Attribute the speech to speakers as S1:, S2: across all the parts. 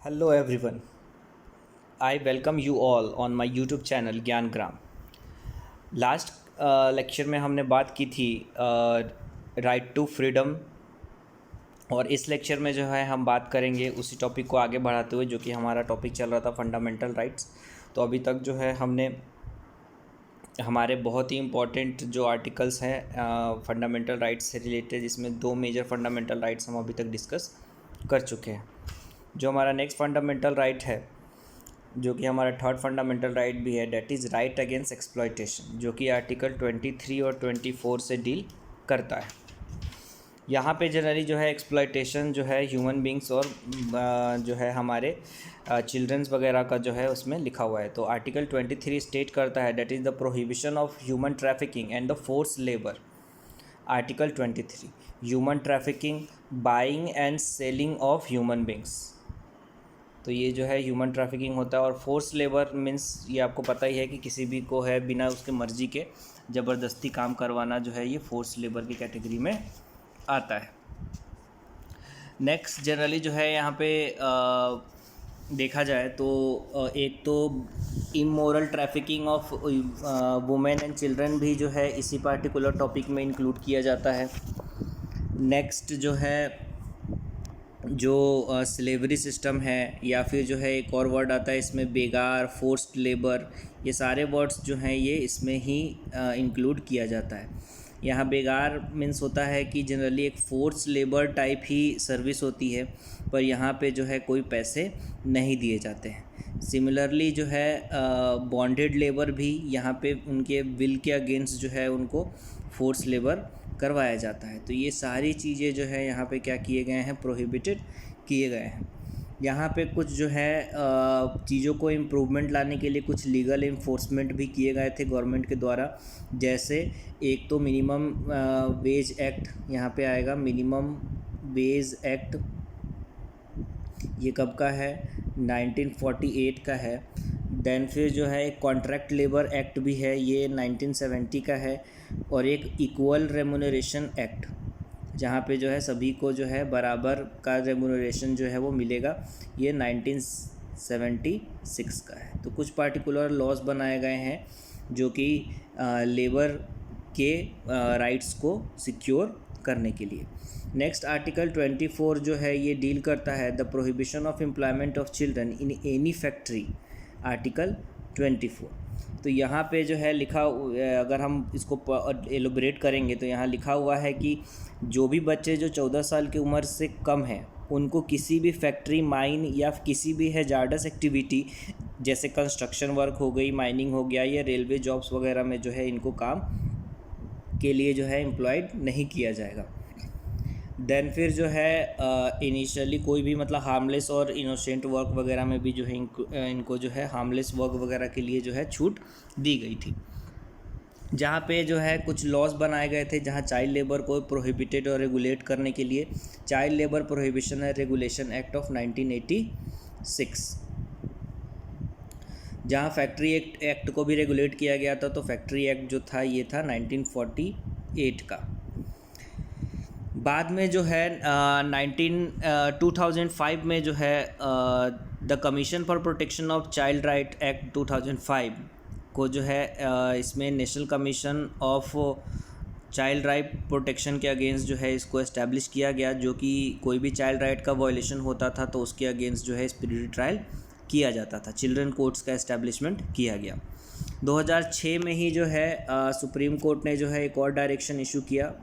S1: Hello everyone. I welcome you all on my YouTube channel Gyangram. Last lecture में हमने बात की थी राइट टू फ्रीडम, और इस लेक्चर में जो है हम बात करेंगे उसी टॉपिक को आगे बढ़ाते हुए, जो कि हमारा टॉपिक चल रहा था फंडामेंटल राइट्स। तो अभी तक जो है हमने हमारे बहुत ही इम्पॉर्टेंट जो आर्टिकल्स हैं फंडामेंटल राइट्स से रिलेटेड, इसमें दो मेजर फंडामेंटल राइट्स हम अभी तक डिस्कस कर चुके हैं। जो हमारा नेक्स्ट फंडामेंटल राइट है, जो कि हमारा थर्ड फंडामेंटल राइट भी है, that is right against exploitation, जो कि आर्टिकल 23 और 24 से डील करता है। यहाँ पे जनरली जो है एक्सप्लॉयटेशन जो है ह्यूमन बींग्स और जो है हमारे चिल्ड्रंस वगैरह का जो है उसमें लिखा हुआ है। तो आर्टिकल 23 स्टेट करता है that is the prohibition of human trafficking and the force labour. Article 23 human trafficking, buying and selling of human beings. तो ये जो है ह्यूमन ट्रैफिकिंग होता है। और फोर्स लेबर मीन्स ये आपको पता ही है कि किसी भी को है बिना उसके मर्ज़ी के ज़बरदस्ती काम करवाना जो है ये फोर्स लेबर की कैटेगरी में आता है। नेक्स्ट जनरली जो है यहाँ पे देखा जाए तो एक तो immoral trafficking of women and children भी जो है इसी पार्टिकुलर टॉपिक में इंक्लूड किया जाता है। नेक्स्ट जो है जो स्लेवरी सिस्टम है, या फिर जो है एक और वर्ड आता है इसमें बेगार, फोर्स्ड लेबर, ये सारे वर्ड्स जो हैं ये इसमें ही इंक्लूड किया जाता है। यहाँ बेगार मीन्स होता है कि जनरली एक फोर्स लेबर टाइप ही सर्विस होती है, पर यहाँ पे जो है कोई पैसे नहीं दिए जाते हैं। सिमिलरली जो है बॉन्डेड लेबर भी यहाँ पे उनके विल के अगेंस्ट जो है उनको फोर्स लेबर करवाया जाता है। तो ये सारी चीज़ें जो है यहाँ पे क्या किए गए हैं, प्रोहिबिटेड किए गए हैं। यहाँ पे कुछ जो है चीज़ों को इम्प्रूवमेंट लाने के लिए कुछ लीगल इन्फोर्समेंट भी किए गए थे गवर्नमेंट के द्वारा। जैसे एक तो मिनिमम वेज एक्ट यहाँ पे आएगा। मिनिमम वेज एक्ट ये कब का है, 1948 का है। देन फिर जो है एक कॉन्ट्रैक्ट लेबर एक्ट भी है, ये 1970 का है। और एक इक्वल रेमुनरेशन एक्ट, जहाँ पे जो है सभी को जो है बराबर का रेमुनरेशन जो है वो मिलेगा, ये 1976 का है। तो कुछ पार्टिकुलर लॉज बनाए गए हैं जो कि लेबर के राइट्स को सिक्योर करने के लिए। नेक्स्ट आर्टिकल 24 जो है ये डील करता है the prohibition of employment of children in any factory. Article 24। तो यहाँ पे जो है लिखा, अगर हम इसको एलोबरेट करेंगे तो यहाँ लिखा हुआ है कि जो भी बच्चे जो 14 साल की उम्र से कम हैं उनको किसी भी फैक्ट्री, माइन या किसी भी हैजार्डस एक्टिविटी जैसे कंस्ट्रक्शन वर्क हो गई, माइनिंग हो गया, या रेलवे जॉब्स वगैरह में जो है इनको काम के लिए जो है एम्प्लॉयड नहीं किया जाएगा। देन फिर जो है इनिशियली कोई भी मतलब हार्मलेस और इनोसेंट वर्क वगैरह में भी जो है इनको जो है हार्मलेस वर्क वगैरह के लिए जो है छूट दी गई थी। जहाँ पे जो है कुछ लॉज बनाए गए थे जहाँ चाइल्ड लेबर को प्रोहिबिटेड और रेगुलेट करने के लिए child labour prohibition and regulation act of 1986। जहाँ फैक्ट्री एक्ट को भी रेगुलेट किया गया था, तो फैक्ट्री एक्ट जो था ये था 1948 का। बाद में जो है 2005 में जो है the commission for protection of child right act 2005 को जो है इसमें national commission of child right protection के अगेंस्ट जो है इसको एस्टैब्लिश किया गया, जो कि कोई भी चाइल्ड राइट का वायलेशन होता था तो उसके अगेंस्ट जो है स्पीडी ट्रायल किया जाता था। चिल्ड्रन कोर्ट्स का एस्टैब्लिशमेंट किया गया। 2006 में ही जो है सुप्रीम कोर्ट ने जो है एक और डायरेक्शन इशू किया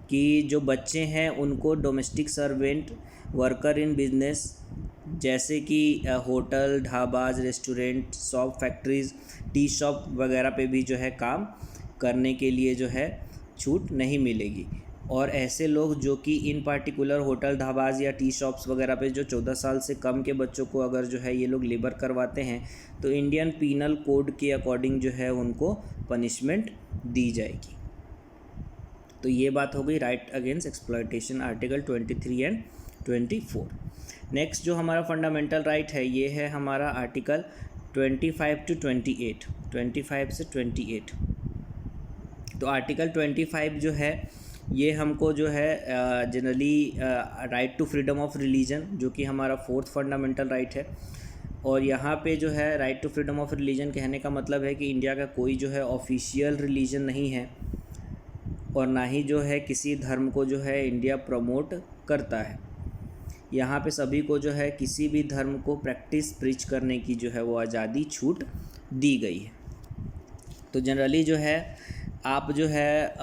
S1: कि जो बच्चे हैं उनको domestic servant, worker in business जैसे कि hotel, dhabas, restaurant, shop, factories, tea shop वगैरह पे भी जो है काम करने के लिए जो है छूट नहीं मिलेगी। और ऐसे लोग जो कि इन पार्टिकुलर होटल, ढाबाज या टी शॉप्स वगैरह पे जो 14 साल से कम के बच्चों को अगर जो है ये लोग लेबर करवाते हैं तो इंडियन पीनल कोड के अकॉर्डिंग जो है उनको पनिशमेंट दी जाएगी। तो ये बात हो गई right against exploitation, article 23 and 24। Next जो हमारा फंडामेंटल राइट है ये है हमारा आर्टिकल 25 टू 28, 25 से 28। तो आर्टिकल 25 जो है ये हमको जो है generally right to freedom of religion, जो कि हमारा फोर्थ फंडामेंटल राइट है। और यहाँ पे जो है right to freedom of religion कहने का मतलब है कि इंडिया का कोई जो है ऑफिशियल रिलीजन नहीं है और ना ही जो है किसी धर्म को जो है इंडिया प्रमोट करता है। यहाँ पे सभी को जो है किसी भी धर्म को प्रैक्टिस प्रीच करने की जो है वो आज़ादी छूट दी गई है। तो जनरली जो है आप जो है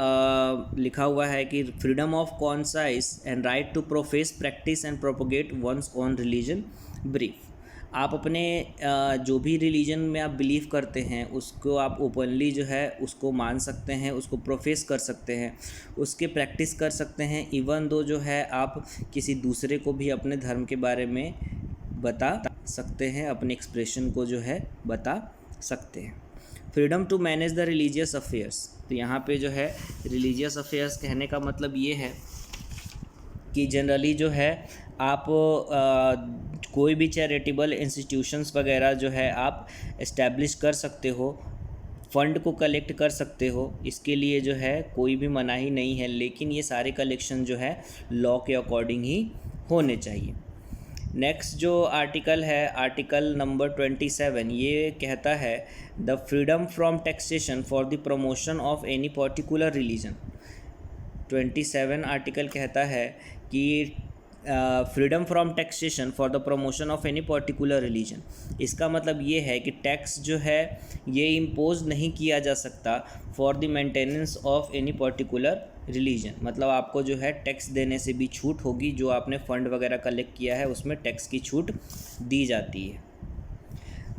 S1: लिखा हुआ है कि freedom of conscience and right to profess practice and propagate one's own religion brief. आप अपने जो भी रिलीजन में आप बिलीव करते हैं उसको आप ओपनली जो है उसको मान सकते हैं, उसको प्रोफेस कर सकते हैं, उसके प्रैक्टिस कर सकते हैं, इवन दो जो है आप किसी दूसरे को भी अपने धर्म के बारे में बता सकते हैं, अपने एक्सप्रेशन को जो है बता सकते हैं। Freedom to manage the religious affairs. तो यहाँ पे जो है रिलीजियस अफेयर्स कहने का मतलब ये है कि जनरली जो है आप कोई भी चैरिटेबल इंस्टीट्यूशंस वगैरह जो है आप इस्टेब्लिश कर सकते हो, फ़ंड को कलेक्ट कर सकते हो, इसके लिए जो है कोई भी मनाही नहीं है, लेकिन ये सारे कलेक्शन जो है लॉ के अकॉर्डिंग ही होने चाहिए। नेक्स्ट जो आर्टिकल है आर्टिकल नंबर 27, ये कहता है the freedom from taxation for the promotion of any particular religion. 27 article कहता है कि freedom from taxation for the promotion of any particular religion. इसका मतलब ये है कि टैक्स जो है ये इम्पोज नहीं किया जा सकता for the maintenance of any particular religion. मतलब आपको जो है टैक्स देने से भी छूट होगी, जो आपने फ़ंड वगैरह कलेक्ट किया है उसमें टैक्स की छूट दी जाती है।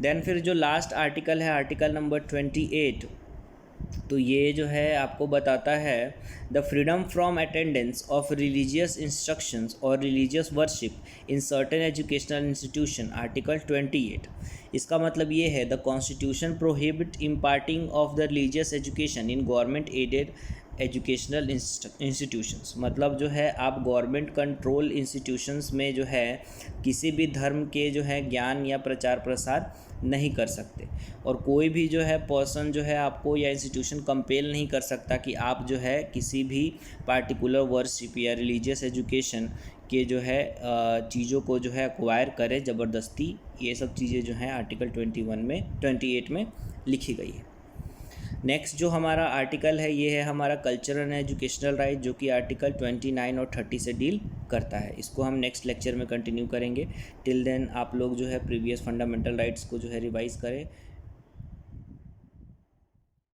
S1: देन फिर जो लास्ट आर्टिकल है आर्टिकल नंबर 28, तो ये जो है आपको बताता है the freedom from attendance of religious instructions और religious worship in certain educational institution article 28। इसका मतलब ये है the constitution prohibit imparting of the religious education in government aided educational institutions. मतलब जो है आप गवर्नमेंट कंट्रोल इंस्टीट्यूशंस में जो है किसी भी धर्म के जो है ज्ञान या प्रचार प्रसार नहीं कर सकते, और कोई भी जो है पर्सन जो है आपको या इंस्टीट्यूशन कंपेल नहीं कर सकता कि आप जो है किसी भी पार्टिकुलर वर्शिप या रिलीजियस एजुकेशन के जो है चीज़ों को जो है एक्वायर करें ज़बरदस्ती। ये सब चीज़ें जो हैं आर्टिकल 28 में लिखी गई है। नेक्स्ट जो हमारा आर्टिकल है ये है हमारा कल्चरल एंड एजुकेशनल राइट, जो कि आर्टिकल 29 और 30 से डील करता है। इसको हम नेक्स्ट लेक्चर में कंटिन्यू करेंगे। टिल देन आप लोग जो है प्रीवियस फंडामेंटल राइट्स को जो है रिवाइज़ करें।